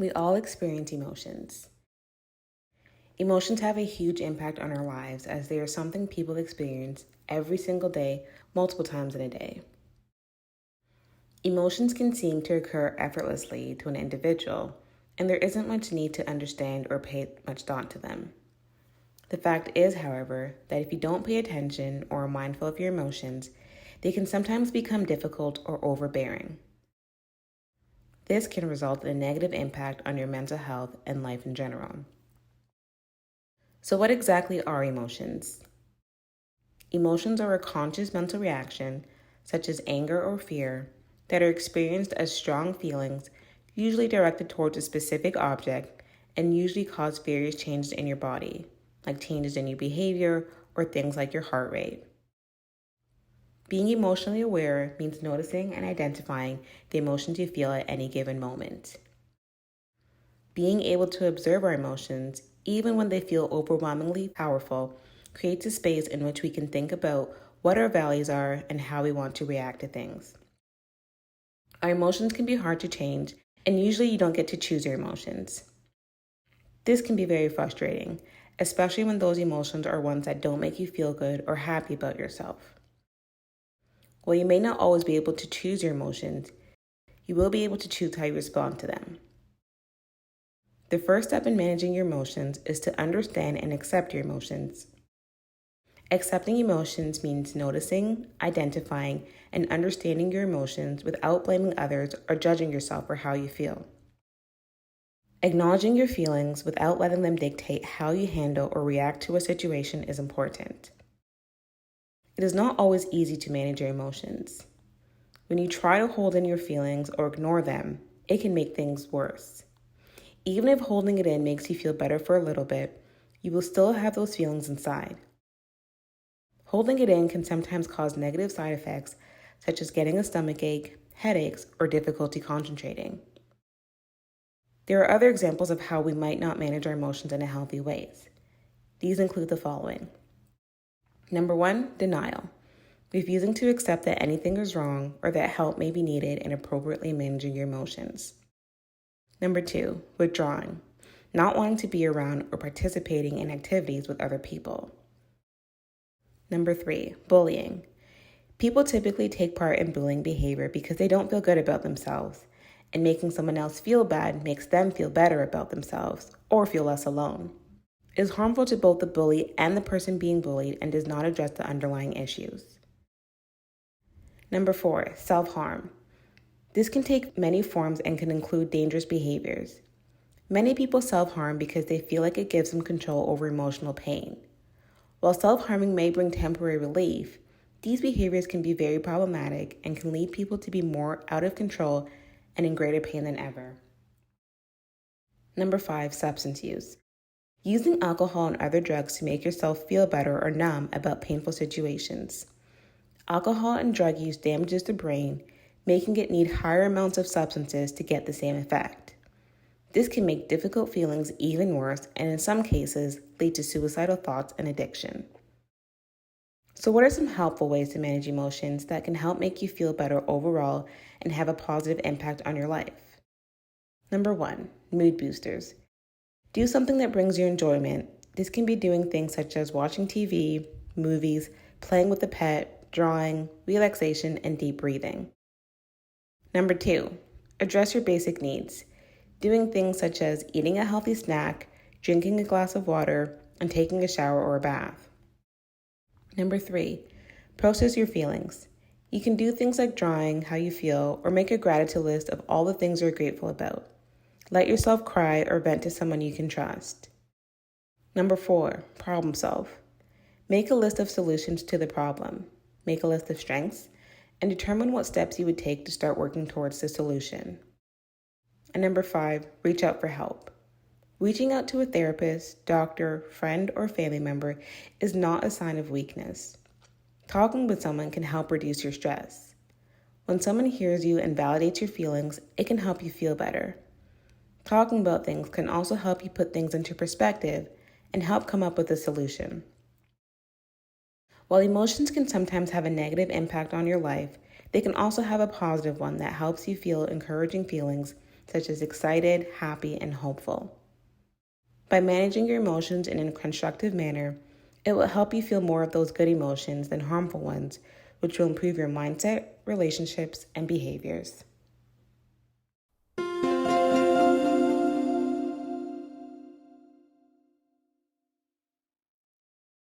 We all experience emotions. Emotions have a huge impact on our lives as they are something people experience every single day, multiple times in a day. Emotions can seem to occur effortlessly to an individual, and there isn't much need to understand or pay much thought to them. The fact is, however, that if you don't pay attention or are mindful of your emotions, they can sometimes become difficult or overbearing. This can result in a negative impact on your mental health and life in general. So, what exactly are emotions? Emotions are a conscious mental reaction, such as anger or fear, that are experienced as strong feelings, usually directed towards a specific object, and usually cause various changes in your body, like changes in your behavior or things like your heart rate. Being emotionally aware means noticing and identifying the emotions you feel at any given moment. Being able to observe our emotions, even when they feel overwhelmingly powerful, creates a space in which we can think about what our values are and how we want to react to things. Our emotions can be hard to change, and usually you don't get to choose your emotions. This can be very frustrating, especially when those emotions are ones that don't make you feel good or happy about yourself. While you may not always be able to choose your emotions, you will be able to choose how you respond to them. The first step in managing your emotions is to understand and accept your emotions. Accepting emotions means noticing, identifying, and understanding your emotions without blaming others or judging yourself for how you feel. Acknowledging your feelings without letting them dictate how you handle or react to a situation is important. It is not always easy to manage your emotions. When you try to hold in your feelings or ignore them, it can make things worse. Even if holding it in makes you feel better for a little bit, you will still have those feelings inside. Holding it in can sometimes cause negative side effects, such as getting a stomachache, headaches, or difficulty concentrating. There are other examples of how we might not manage our emotions in a healthy way. These include the following. Number 1, denial. Refusing to accept that anything is wrong or that help may be needed in appropriately managing your emotions. Number 2, withdrawing. Not wanting to be around or participating in activities with other people. Number 3, bullying. People typically take part in bullying behavior because they don't feel good about themselves, and making someone else feel bad makes them feel better about themselves or feel less alone. It is harmful to both the bully and the person being bullied and does not address the underlying issues. Number 4, self-harm. This can take many forms and can include dangerous behaviors. Many people self-harm because they feel like it gives them control over emotional pain. While self-harming may bring temporary relief, these behaviors can be very problematic and can lead people to be more out of control and in greater pain than ever. Number 5, substance use. Using alcohol and other drugs to make yourself feel better or numb about painful situations. Alcohol and drug use damages the brain, making it need higher amounts of substances to get the same effect. This can make difficult feelings even worse and in some cases lead to suicidal thoughts and addiction. So what are some helpful ways to manage emotions that can help make you feel better overall and have a positive impact on your life? Number 1, mood boosters. Do something that brings you enjoyment. This can be doing things such as watching TV, movies, playing with a pet, drawing, relaxation, and deep breathing. Number 2, address your basic needs. Doing things such as eating a healthy snack, drinking a glass of water, and taking a shower or a bath. Number 3, process your feelings. You can do things like drawing how you feel or make a gratitude list of all the things you're grateful about. Let yourself cry or vent to someone you can trust. Number 4, problem solve. Make a list of solutions to the problem. Make a list of strengths and determine what steps you would take to start working towards the solution. And number 5, reach out for help. Reaching out to a therapist, doctor, friend, or family member is not a sign of weakness. Talking with someone can help reduce your stress. When someone hears you and validates your feelings, it can help you feel better. Talking about things can also help you put things into perspective and help come up with a solution. While emotions can sometimes have a negative impact on your life, they can also have a positive one that helps you feel encouraging feelings such as excited, happy, and hopeful. By managing your emotions in a constructive manner, it will help you feel more of those good emotions than harmful ones, which will improve your mindset, relationships, and behaviors.